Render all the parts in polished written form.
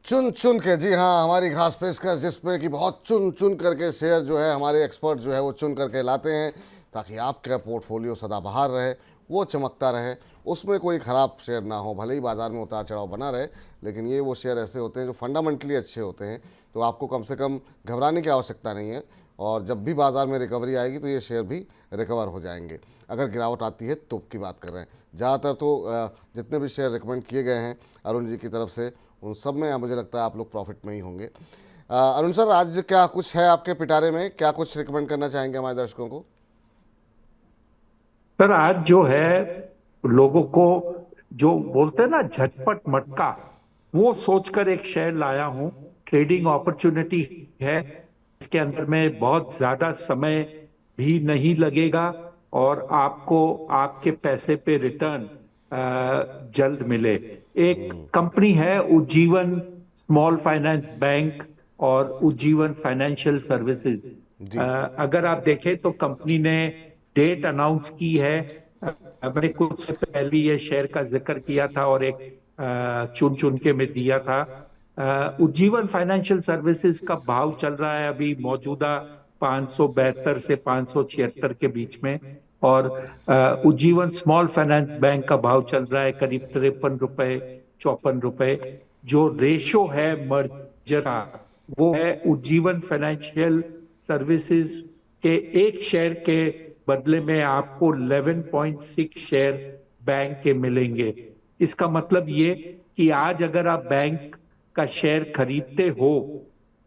चुन चुन के, जी हाँ, हमारी घास पेशकश जिसपे कि बहुत चुन चुन करके शेयर जो है हमारे एक्सपर्ट जो है वो चुन करके लाते हैं, ताकि आपका पोर्टफोलियो सदाबहार रहे, वो चमकता रहे, उसमें कोई ख़राब शेयर ना हो। भले ही बाज़ार में उतार चढ़ाव बना रहे, लेकिन ये वो शेयर ऐसे होते हैं जो फंडामेंटली अच्छे होते हैं। तो आपको कम से कम घबराने की आवश्यकता नहीं है, और जब भी बाज़ार में रिकवरी आएगी तो ये शेयर भी रिकवर हो जाएंगे। अगर गिरावट आती है तो की बात कर रहे हैं। ज़्यादातर तो जितने भी शेयर रिकमेंड किए गए हैं अरुण जी की तरफ से, उन सब में मुझे लगता है आप लोग प्रॉफिट में ही होंगे। अरुण सर, आज क्या कुछ है आपके पिटारे में, क्या कुछ रिकमेंड करना चाहेंगे हमारे दर्शकों को? सर आज जो है लोगों को जो बोलते हैं ना झटपट मटका, वो सोचकर एक शेयर लाया हूं। ट्रेडिंग अपॉर्चुनिटी है, इसके अंदर में बहुत ज्यादा समय भी नहीं लगेगा और आपको आपके पैसे पे रिटर्न जल्द मिले। एक कंपनी है उज्जीवन स्मॉल फाइनेंस बैंक और उज्जीवन फाइनेंशियल सर्विसेज। जी। अगर आप देखें तो कंपनी ने डेट अनाउंस की है। मैंने कुछ से पहले ये शेयर का जिक्र किया था और एक चुन चुन के में दिया था। उज्जीवन फाइनेंशियल सर्विसेज का भाव चल रहा है अभी मौजूदा 572 से 576 के बीच में। और उज्जीवन स्मॉल फाइनेंस बैंक का भाव चल रहा है करीब 53 रुपए 54 रुपए। जो रेशो है मर्जर का, वो है उज्जीवन फाइनेंशियल सर्विसेज के एक शेयर के बदले में आपको 11.6 शेयर बैंक के मिलेंगे। इसका मतलब ये कि आज अगर आप बैंक का शेयर खरीदते हो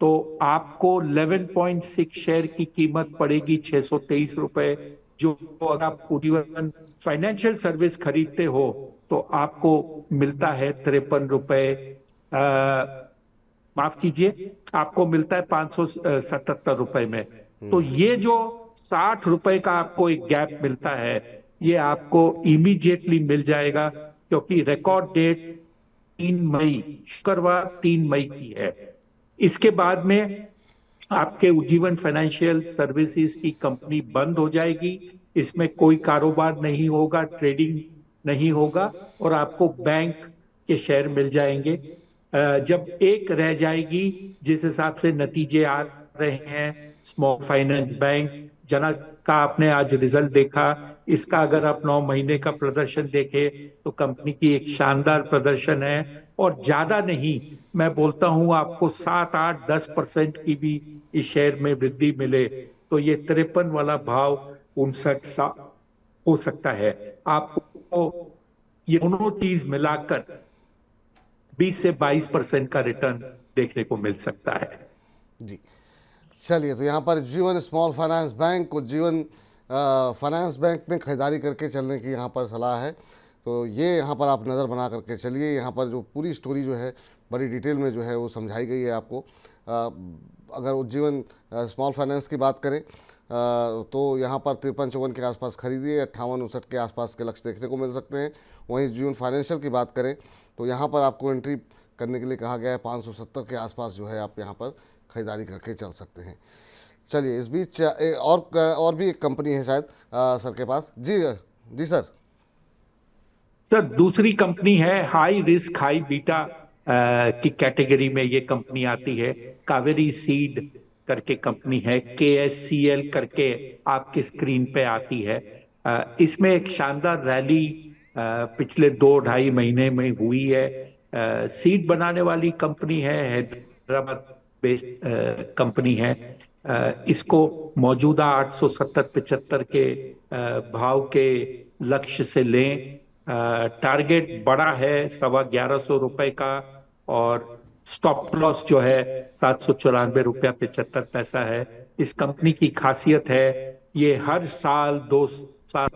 तो आपको 11.6 शेयर की कीमत पड़ेगी 623 रुपए। जो अगर आप उज्जीवन फाइनेंशियल सर्विस खरीदते हो तो आपको मिलता है 53 रुपए। माफ कीजिए, आपको मिलता है 577 रुपए में। तो ये जो 60 रुपए का आपको एक गैप मिलता है, ये आपको इमीडिएटली मिल जाएगा, क्योंकि रिकॉर्ड डेट 3 मई, शुक्रवार 3 मई की है। इसके बाद में आपके उज्जीवन फाइनेंशियल सर्विसेज की कंपनी बंद हो जाएगी। इसमें कोई कारोबार नहीं होगा, ट्रेडिंग नहीं होगा, और आपको बैंक के शेयर मिल जाएंगे। जब एक रह जाएगी, जिस हिसाब से नतीजे आ रहे हैं, स्मॉल फाइनेंस बैंक जना का आपने आज रिजल्ट देखा, इसका अगर आप 9 महीने का प्रदर्शन देखें तो कंपनी की एक शानदार प्रदर्शन है। और ज्यादा नहीं, मैं बोलता हूं आपको 7 8 10% की भी इस शेयर में वृद्धि मिले तो ये 53 वाला भाव 59 हो सकता है। आपको ये दोनों चीज मिलाकर 20 से 22% का रिटर्न देखने को मिल सकता है। जी, चलिए, तो यहाँ पर जीवन स्मॉल फाइनेंस बैंक को जीवन फाइनेंस बैंक में खरीदारी करके चलने की यहाँ पर सलाह है। तो ये यहाँ पर आप नज़र बना करके चलिए। यहाँ पर जो पूरी स्टोरी जो है बड़ी डिटेल में जो है वो समझाई गई है आपको। अगर उज्जीवन स्मॉल फाइनेंस की बात करें तो यहाँ पर 53-54 के आसपास खरीदिए, 58-59 के आसपास के लक्ष्य देखने को मिल सकते हैं। वहीं जीवन फाइनेंशियल की बात करें तो यहाँ पर आपको एंट्री करने के लिए कहा गया है 570 के आसपास जो है आप यहाँ पर खरीदारी करके चल सकते हैं। चलिए, इस बीच और भी एक कंपनी है शायद सर के पास। जी जी सर। सर दूसरी कंपनी है हाई रिस्क हाई बीटा की कैटेगरी में ये कंपनी आती है। कावेरी सीड करके कंपनी है, KSCL करके आपके स्क्रीन पे आती है। इसमें एक शानदार रैली पिछले 2 ढाई महीने में हुई है। सीड बनाने वाली कंपनी है, हैदराबाद बेस्ड कंपनी है। इसको मौजूदा 870 75 के भाव के लक्ष्य से लें। टारगेट बड़ा है, 11,250 रुपए का, और स्टॉप लॉस जो है 794 रुपया 75 पैसा है। इस कंपनी की खासियत है, ये हर साल 2 साल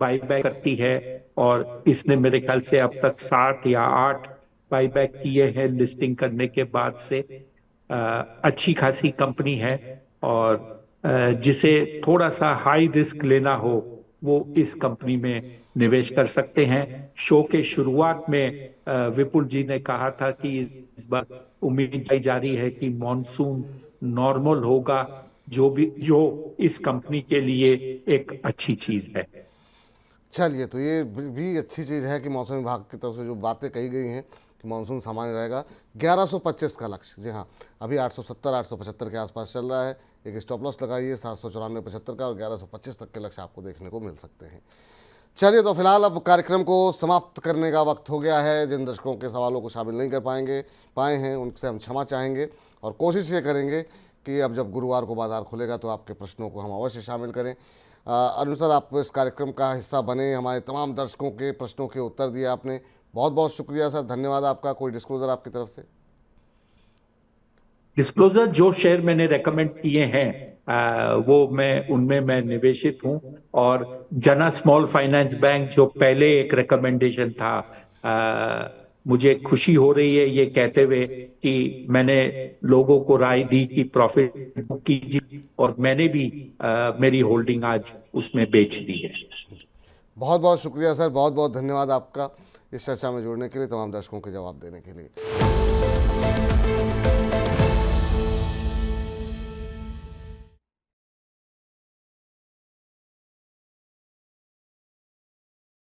बाईबैक करती है, और इसने मेरे ख्याल से अब तक 60 या 8 बाईबैक किए हैं लिस्टिंग करने के बाद से। अच्छी खासी कंपनी है, और जिसे थोड़ा सा हाई रिस्क लेना हो वो इस कंपनी में निवेश कर सकते हैं। शो के शुरुआत में विपुल जी ने कहा था कि इस बार उम्मीद की जा रही है कि मॉनसून नॉर्मल होगा, जो इस कंपनी के लिए एक अच्छी चीज है। चलिए, तो ये भी अच्छी चीज़ है कि मौसम विभाग की तरफ से जो बातें कही गई हैं कि मानसून सामान्य रहेगा। 1125 का लक्ष्य, जी हाँ, अभी 870 875 के आसपास चल रहा है। एक स्टॉप लॉस लगाइए 794.75 का, और 1125 तक के लक्ष्य आपको देखने को मिल सकते हैं। चलिए, तो फिलहाल अब कार्यक्रम को समाप्त करने का वक्त हो गया है। जिन दर्शकों के सवालों को शामिल नहीं कर पाए हैं उनसे हम क्षमा चाहेंगे, और कोशिश ये करेंगे कि अब जब गुरुवार को बाजार खुलेगा तो आपके प्रश्नों को हम अवश्य शामिल करें। अरुण सर, आप इस कार्यक्रम का हिस्सा बने, हमारे तमाम दर्शकों के प्रश्नों के उत्तर दिए आपने, बहुत बहुत शुक्रिया सर, धन्यवाद आपका। कोई डिस्क्लोजर आपकी तरफ से? डिस्क्लोजर, जो शेयर मैंने रेकमेंड किए हैं वो उनमें मैं निवेशित हूं, और जना स्मॉल फाइनेंस बैंक जो पहले एक रिकमेंडेशन था, मुझे खुशी हो रही है ये कहते हुए कि मैंने लोगों को राय दी कि प्रॉफिट बुक कीजिए, और मैंने भी मेरी होल्डिंग आज उसमें बेच दी है। बहुत बहुत शुक्रिया सर, बहुत बहुत धन्यवाद आपका इस चर्चा में जुड़ने के लिए, तमाम दर्शकों के जवाब देने के लिए।